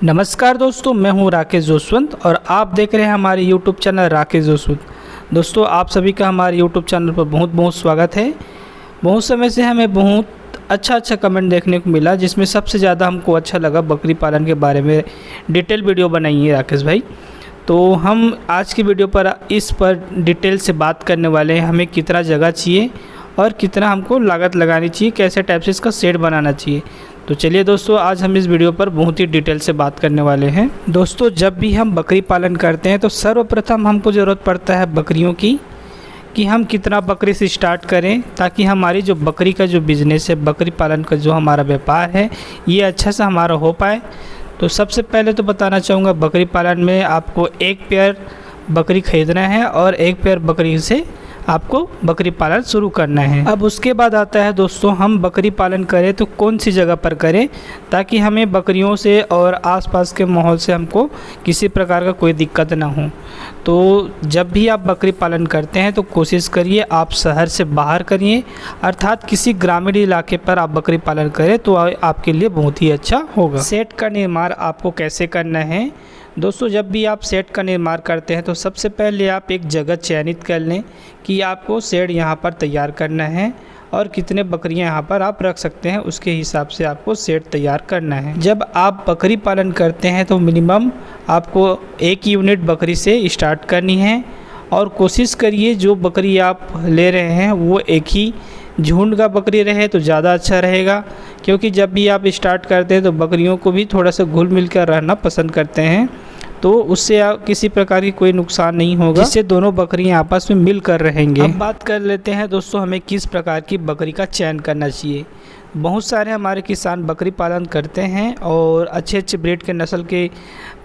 नमस्कार दोस्तों, मैं हूं राकेश जोशवंत और आप देख रहे हैं हमारे YouTube चैनल राकेश जोशवंत। दोस्तों, आप सभी का हमारे YouTube चैनल पर बहुत बहुत स्वागत है। बहुत समय से हमें बहुत अच्छा कमेंट देखने को मिला, जिसमें सबसे ज़्यादा हमको अच्छा लगा बकरी पालन के बारे में डिटेल वीडियो बनाइए राकेश भाई। तो हम आज की वीडियो पर इस पर डिटेल से बात करने वाले हैं, हमें कितना जगह चाहिए और कितना हमको लागत लगानी चाहिए, कैसे टाइप से इसका शेड बनाना चाहिए। तो चलिए दोस्तों, आज हम इस वीडियो पर बहुत ही डिटेल से बात करने वाले हैं। दोस्तों, जब भी हम बकरी पालन करते हैं तो सर्वप्रथम हमको ज़रूरत पड़ता है बकरियों की, कि हम कितना बकरी से स्टार्ट करें ताकि हमारी जो बकरी का जो बिज़नेस है, बकरी पालन का जो हमारा व्यापार है, ये अच्छा से हमारा हो पाए। तो सबसे पहले तो बताना चाहूँगा, बकरी पालन में आपको एक पेयर बकरी ख़रीदना है और एक पेयर बकरी से आपको बकरी पालन शुरू करना है। अब उसके बाद आता है दोस्तों, हम बकरी पालन करें तो कौन सी जगह पर करें ताकि हमें बकरियों से और आसपास के माहौल से हमको किसी प्रकार का कोई दिक्कत ना हो। तो जब भी आप बकरी पालन करते हैं तो कोशिश करिए आप शहर से बाहर करिए, अर्थात किसी ग्रामीण इलाके पर आप बकरी पालन करें तो आपके लिए बहुत ही अच्छा होगा। सेट का निर्माण आपको कैसे करना है दोस्तों? जब भी आप सेट का निर्माण करते हैं तो सबसे पहले आप एक जगह चयनित कर लें कि आपको शेड यहाँ पर तैयार करना है और कितने बकरियाँ यहाँ पर आप रख सकते हैं, उसके हिसाब से आपको शेड तैयार करना है। जब आप बकरी पालन करते हैं तो मिनिमम आपको 1 यूनिट बकरी से स्टार्ट करनी है और कोशिश करिए जो बकरी आप ले रहे हैं वो एक ही झुंड का बकरी रहे तो ज़्यादा अच्छा रहेगा, क्योंकि जब भी आप स्टार्ट करते हैं तो बकरियों को भी थोड़ा सा घुल मिल कर रहना पसंद करते हैं, तो उससे किसी प्रकार की कोई नुकसान नहीं होगा, जिससे दोनों बकरियां आपस में मिल कर रहेंगे। अब बात कर लेते हैं दोस्तों, हमें किस प्रकार की बकरी का चयन करना चाहिए। बहुत सारे हमारे किसान बकरी पालन करते हैं और अच्छे ब्रीड के नस्ल के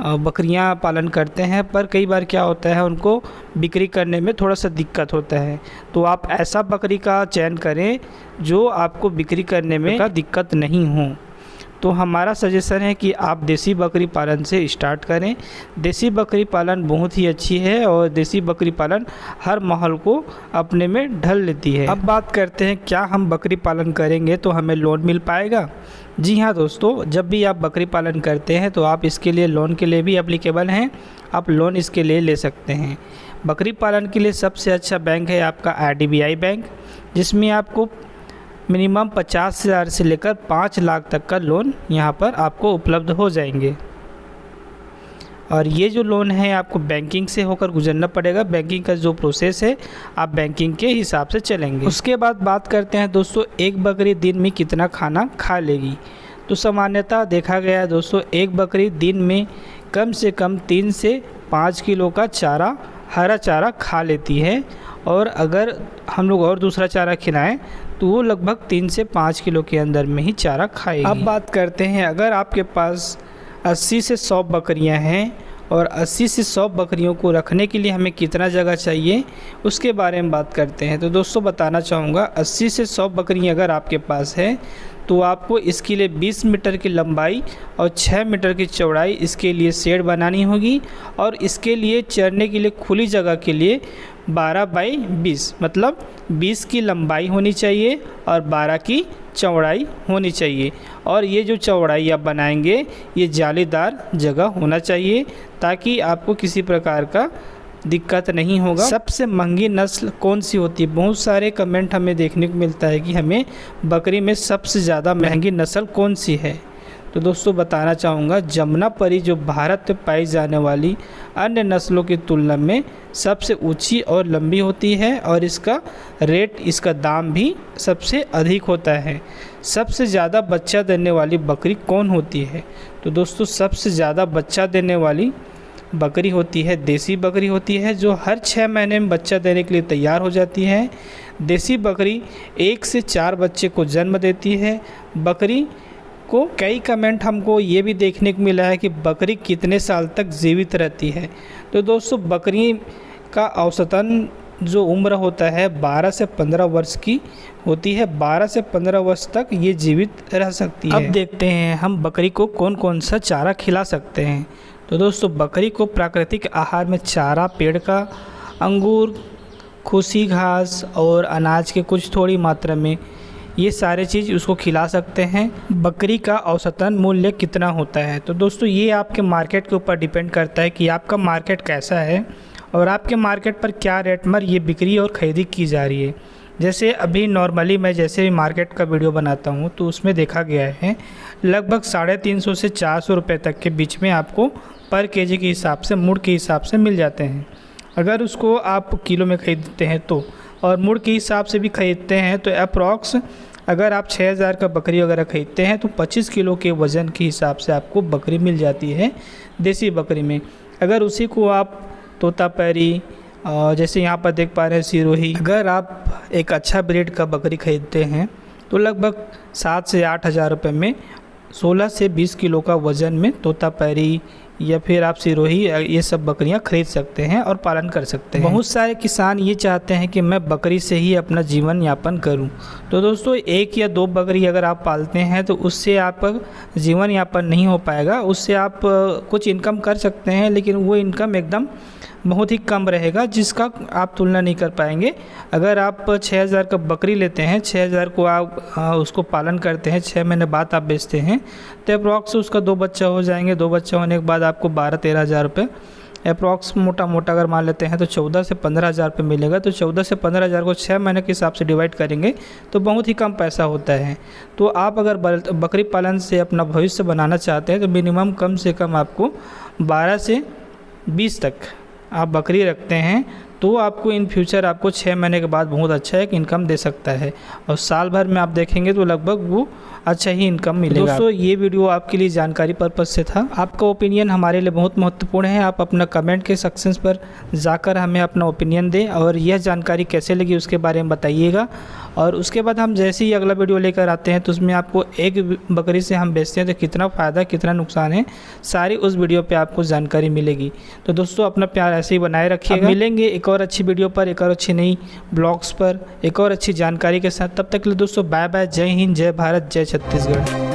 बकरियां पालन करते हैं, पर कई बार क्या होता है उनको बिक्री करने में थोड़ा सा दिक्कत होता है। तो आप ऐसा बकरी का चयन करें जो आपको बिक्री करने में दिक्कत नहीं हो। तो हमारा सजेशन है कि आप देसी बकरी पालन से स्टार्ट करें। देसी बकरी पालन बहुत ही अच्छी है और देसी बकरी पालन हर माहौल को अपने में ढल लेती है। अब बात करते हैं, क्या हम बकरी पालन करेंगे तो हमें लोन मिल पाएगा? जी हाँ दोस्तों, जब भी आप बकरी पालन करते हैं तो आप इसके लिए लोन के लिए भी एप्लीकेबल हैं, आप लोन इसके लिए ले सकते हैं। बकरी पालन के लिए सबसे अच्छा बैंक है आपका IDBI बैंक, जिसमें आपको मिनिमम 50,000 से लेकर 5 लाख तक का लोन यहाँ पर आपको उपलब्ध हो जाएंगे। और ये जो लोन है आपको बैंकिंग से होकर गुजरना पड़ेगा। बैंकिंग का जो प्रोसेस है आप बैंकिंग के हिसाब से चलेंगे। उसके बाद बात करते हैं दोस्तों, एक बकरी दिन में कितना खाना खा लेगी। तो सामान्यतः देखा गया है दोस्तों, एक बकरी दिन में कम से कम 3 से 5 किलो का चारा, हरा चारा खा लेती है, और अगर हम लोग और दूसरा चारा खिलाएं तो वो लगभग 3 से 5 किलो के अंदर में ही चारा खाएगी। अब बात करते हैं, अगर आपके पास 80 से 100 बकरियां हैं और 80 से 100 बकरियों को रखने के लिए हमें कितना जगह चाहिए, उसके बारे में बात करते हैं। तो दोस्तों बताना चाहूँगा, 80 से 100 बकरियाँ अगर आपके पास है तो आपको इसके लिए 20 मीटर की लंबाई और 6 मीटर की चौड़ाई इसके लिए शेड बनानी होगी, और इसके लिए चरने के लिए खुली जगह के लिए 12 बाई 20 मतलब 20 की लंबाई होनी चाहिए और 12 की चौड़ाई होनी चाहिए। और ये जो चौड़ाई आप बनाएंगे ये जालीदार जगह होना चाहिए ताकि आपको किसी प्रकार का दिक्कत नहीं होगा। सबसे महंगी नस्ल कौन सी होती है? बहुत सारे कमेंट हमें देखने को मिलता है कि हमें बकरी में सबसे ज़्यादा महंगी नस्ल कौन सी है। तो दोस्तों बताना चाहूँगा, जमुनापरी जो भारत में पाई जाने वाली अन्य नस्लों की तुलना में सबसे ऊंची और लंबी होती है, और इसका रेट, इसका दाम भी सबसे अधिक होता है। सबसे ज़्यादा बच्चा देने वाली बकरी कौन होती है? तो दोस्तों सबसे ज़्यादा बच्चा देने वाली बकरी होती है देसी बकरी होती है, जो हर 6 महीने में बच्चा देने के लिए तैयार हो जाती है। देसी बकरी 1 से 4 बच्चे को जन्म देती है। बकरी को कई कमेंट हमको ये भी देखने को मिला है कि बकरी कितने साल तक जीवित रहती है। तो दोस्तों बकरी का औसतन जो उम्र होता है 12 से 15 वर्ष की होती है। 12 से 15 वर्ष तक ये जीवित रह सकती है। अब देखते हैं हम बकरी को कौन कौन सा चारा खिला सकते हैं। तो दोस्तों बकरी को प्राकृतिक आहार में चारा, पेड़ का, अंगूर, खूसी घास और अनाज के कुछ थोड़ी मात्रा में ये सारे चीज़ उसको खिला सकते हैं। बकरी का औसतन मूल्य कितना होता है? तो दोस्तों ये आपके मार्केट के ऊपर डिपेंड करता है कि आपका मार्केट कैसा है और आपके मार्केट पर क्या रेट में ये बिक्री और ख़रीदी की जा रही है। जैसे अभी नॉर्मली मैं जैसे मार्केट का वीडियो बनाता हूँ तो उसमें देखा गया है लगभग 350 से 400 रुपये तक के बीच में आपको पर केजी के हिसाब से, मुड़ के हिसाब से मिल जाते हैं। अगर उसको आप किलो में ख़रीदते हैं तो, और मुड़ के हिसाब से भी ख़रीदते हैं तो अप्रॉक्स अगर आप 6000 का बकरी वगैरह ख़रीदते हैं तो 25 किलो के वज़न के हिसाब से आपको बकरी मिल जाती है देसी बकरी में। अगर उसी को आप तोतापरी और जैसे यहाँ पर देख पा रहे हैं सिरोही, अगर आप एक अच्छा ब्रीड का बकरी ख़रीदते हैं तो लगभग 7 से 8 हज़ार रुपये में 16 से 20 किलो का वज़न में तोतापरी या फिर आप सिरोही ये सब बकरियां खरीद सकते हैं और पालन कर सकते हैं। बहुत सारे किसान ये चाहते हैं कि मैं बकरी से ही अपना जीवन यापन करूं। तो दोस्तों 1 या 2 बकरी अगर आप पालते हैं तो उससे आपका जीवन यापन नहीं हो पाएगा। उससे आप कुछ इनकम कर सकते हैं लेकिन वो इनकम एकदम बहुत ही कम रहेगा जिसका आप तुलना नहीं कर पाएंगे। अगर आप 6000 का बकरी लेते हैं, 6000 को आप उसको पालन करते हैं, 6 महीने बाद आप बेचते हैं तो अप्रॉक्स उसका 2 बच्चा हो जाएंगे। 2 बच्चा होने के बाद आपको 12-13 हज़ार रुपये अप्रॉक्स मोटा अगर मान लेते हैं तो 14 से 15 हज़ार रुपये मिलेगा। तो 14 से 15 हज़ार को 6 महीने के हिसाब से डिवाइड करेंगे तो बहुत ही कम पैसा होता है। तो आप अगर बकरी पालन से अपना भविष्य बनाना चाहते हैं तो मिनिमम कम से कम आपको 12 से 20 तक आप बकरी रखते हैं तो आपको इन फ्यूचर आपको 6 महीने के बाद बहुत अच्छा एक इनकम दे सकता है और साल भर में आप देखेंगे तो लगभग वो अच्छा ही इनकम मिलेगा। दोस्तों ये वीडियो आपके लिए जानकारी पर्पज़ से था। आपका ओपिनियन हमारे लिए बहुत महत्वपूर्ण है। आप अपना कमेंट के सेक्शंस पर जाकर हमें अपना ओपिनियन दें और यह जानकारी कैसे लगी उसके बारे में बताइएगा। और उसके बाद हम जैसे ही अगला वीडियो लेकर आते हैं तो उसमें आपको एक बकरी से हम बेचते हैं तो कितना फ़ायदा कितना नुकसान है सारी उस वीडियो पर आपको जानकारी मिलेगी। तो दोस्तों अपना प्यार ऐसे ही बनाए रखिएगा। मिलेंगे एक और अच्छी वीडियो पर, एक और अच्छी नई ब्लॉग्स पर, एक और अच्छी जानकारी के साथ। तब तक के लिए दोस्तों बाय बाय। जय हिंद, जय भारत, जय छत्तीसगढ़।